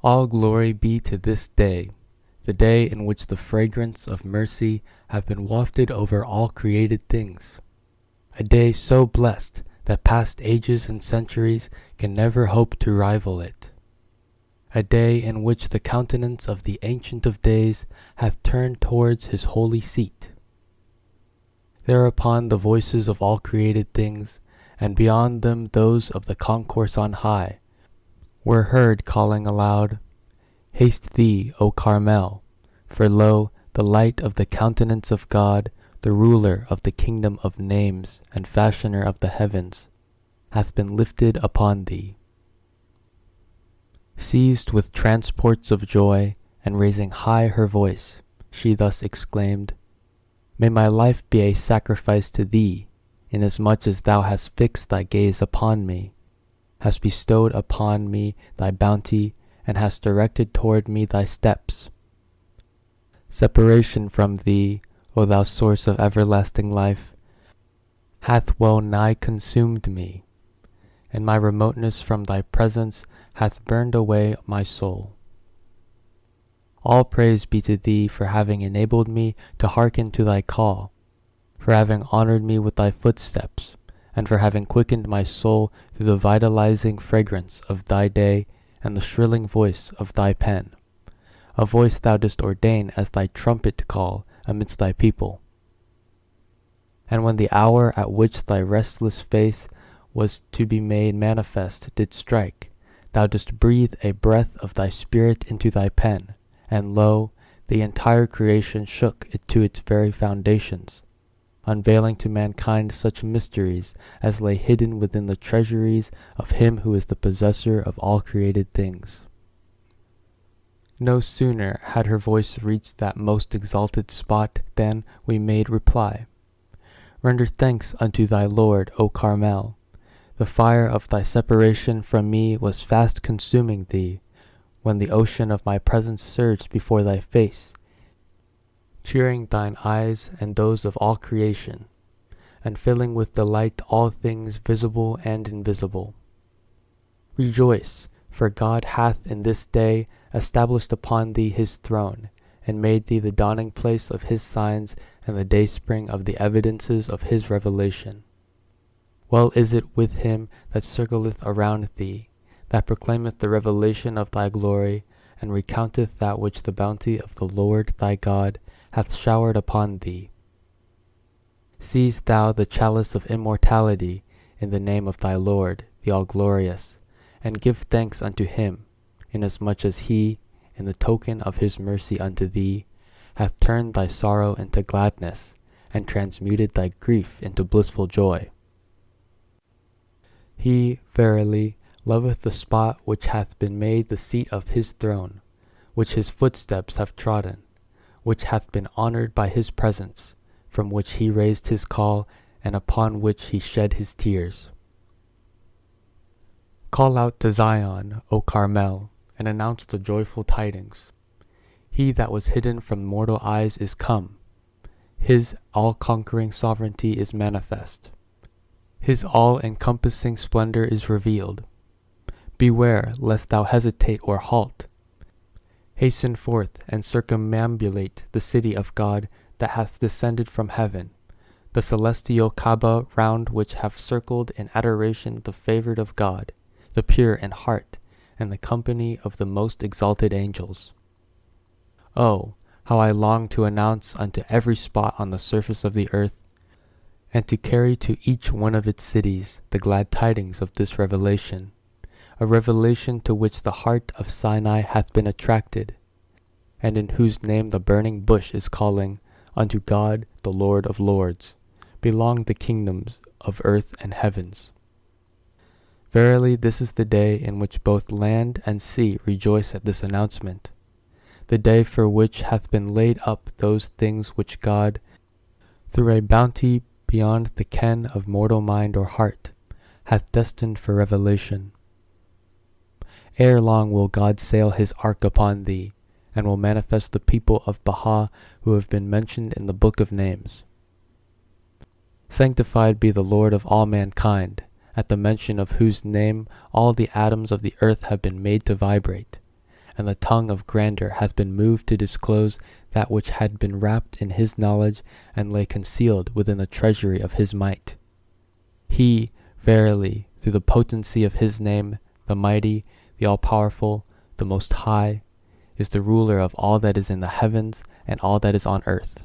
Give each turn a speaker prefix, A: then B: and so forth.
A: All glory be to this day, the day in which the fragrance of mercy have been wafted over all created things. A day so blessed that past ages and centuries can never hope to rival it. A day in which the countenance of the Ancient of Days hath turned towards his holy seat. Thereupon the voices of all created things, and beyond them those of the concourse on high, were heard calling aloud, Haste thee, O Carmel, for lo, the light of the countenance of God, the ruler of the kingdom of names and fashioner of the heavens, hath been lifted upon thee. Seized with transports of joy, and raising high her voice, she thus exclaimed, May my life be a sacrifice to thee, inasmuch as thou hast fixed thy gaze upon me, hast bestowed upon me thy bounty, and hast directed toward me thy steps. Separation from thee, O thou source of everlasting life, hath well nigh consumed me, and my remoteness from thy presence hath burned away my soul. All praise be to thee for having enabled me to hearken to thy call, for having honored me with thy footsteps, and for having quickened my soul through the vitalizing fragrance of thy day and the shrilling voice of thy pen, a voice thou didst ordain as thy trumpet call amidst thy people. And when the hour at which thy restless face was to be made manifest did strike, thou didst breathe a breath of thy spirit into thy pen, and lo, the entire creation shook it to its very foundations, unveiling to mankind such mysteries as lay hidden within the treasuries of him who is the possessor of all created things. No sooner had her voice reached that most exalted spot than we made reply, Render thanks unto thy Lord, O Carmel. The fire of thy separation from me was fast consuming thee, when the ocean of my presence surged before thy face, cheering thine eyes and those of all creation, and filling with delight all things visible and invisible. Rejoice, for God hath in this day established upon thee his throne, and made thee the dawning place of his signs and the dayspring of the evidences of his revelation. Well is it with him that circleth around thee, that proclaimeth the revelation of thy glory, and recounteth that which the bounty of the Lord thy God hath showered upon thee. Seize thou the chalice of immortality in the name of thy Lord, the all-glorious, and give thanks unto him, inasmuch as he, in the token of his mercy unto thee, hath turned thy sorrow into gladness, and transmuted thy grief into blissful joy. He, verily, loveth the spot which hath been made the seat of his throne, which his footsteps have trodden, which hath been honored by his presence, from which he raised his call, and upon which he shed his tears. Call out to Zion, O Carmel, and announce the joyful tidings. He that was hidden from mortal eyes is come. His all-conquering sovereignty is manifest. His all-encompassing splendor is revealed. Beware lest thou hesitate or halt. Hasten forth and circumambulate the city of God that hath descended from heaven, the celestial Kaaba round which have circled in adoration the favored of God, the pure in heart, and the company of the most exalted angels. Oh, how I long to announce unto every spot on the surface of the earth, and to carry to each one of its cities the glad tidings of this revelation, a revelation to which the heart of Sinai hath been attracted, and in whose name the burning bush is calling, Unto God, the Lord of lords, belong the kingdoms of earth and heavens. Verily, this is the day in which both land and sea rejoice at this announcement, the day for which hath been laid up those things which God, through a bounty beyond the ken of mortal mind or heart, hath destined for revelation. Ere long will God sail his ark upon thee, and will manifest the people of Baha who have been mentioned in the book of names. Sanctified be the Lord of all mankind, at the mention of whose name all the atoms of the earth have been made to vibrate, and the tongue of grandeur hath been moved to disclose that which had been wrapped in his knowledge and lay concealed within the treasury of his might. He, verily, through the potency of his name, the mighty, the all-powerful, the most high, is the ruler of all that is in the heavens and all that is on earth.